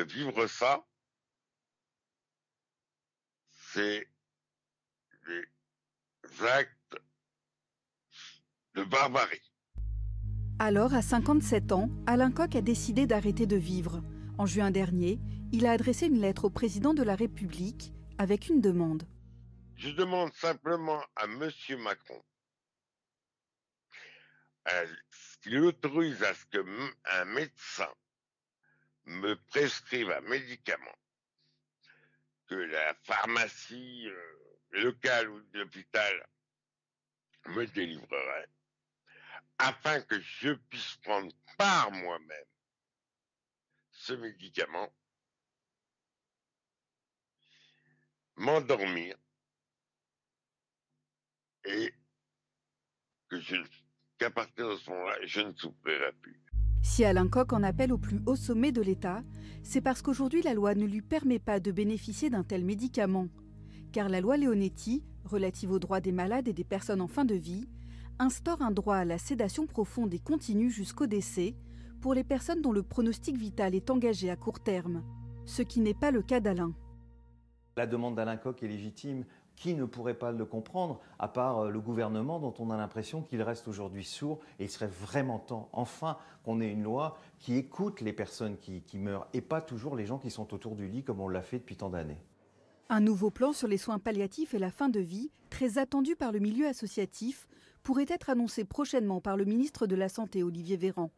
de vivre ça, c'est des actes de barbarie. Alors, à 57 ans, Alain Coq a décidé d'arrêter de vivre. En juin dernier, il a adressé une lettre au président de la République avec une demande. Je demande simplement à Monsieur Macron qu'il autorise à ce qu'un médecin me prescrive un médicament que la pharmacie locale ou de l'hôpital me délivrerait, afin que je puisse prendre par moi-même ce médicament, m'endormir et qu'à partir de ce moment-là, je ne souffrirai plus. Si Alain Coq en appelle au plus haut sommet de l'État, c'est parce qu'aujourd'hui la loi ne lui permet pas de bénéficier d'un tel médicament. Car la loi Leonetti, relative aux droits des malades et des personnes en fin de vie, instaure un droit à la sédation profonde et continue jusqu'au décès pour les personnes dont le pronostic vital est engagé à court terme, ce qui n'est pas le cas d'Alain. La demande d'Alain Coq est légitime. Qui ne pourrait pas le comprendre, à part le gouvernement dont on a l'impression qu'il reste aujourd'hui sourd, et il serait vraiment temps, enfin, qu'on ait une loi qui écoute les personnes qui meurent et pas toujours les gens qui sont autour du lit comme on l'a fait depuis tant d'années. Un nouveau plan sur les soins palliatifs et la fin de vie, très attendu par le milieu associatif, pourrait être annoncé prochainement par le ministre de la Santé, Olivier Véran.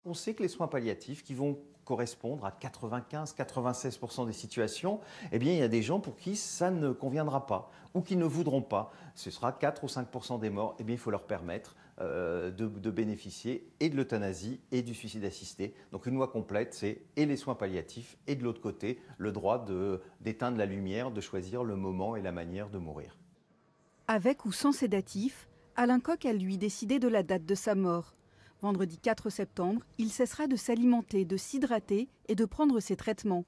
On sait que les soins palliatifs qui vont correspondre à 95-96% des situations, eh bien, il y a des gens pour qui ça ne conviendra pas ou qui ne voudront pas. Ce sera 4 ou 5% des morts. Eh bien, il faut leur permettre de bénéficier et de l'euthanasie et du suicide assisté. Donc une loi complète, c'est et les soins palliatifs et de l'autre côté, le droit d'éteindre la lumière, de choisir le moment et la manière de mourir. Avec ou sans sédatif, Alain Coq a lui décidé de la date de sa mort. Vendredi 4 septembre, il cessera de s'alimenter, de s'hydrater et de prendre ses traitements.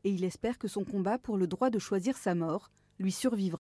Et il espère que son combat pour le droit de choisir sa mort lui survivra.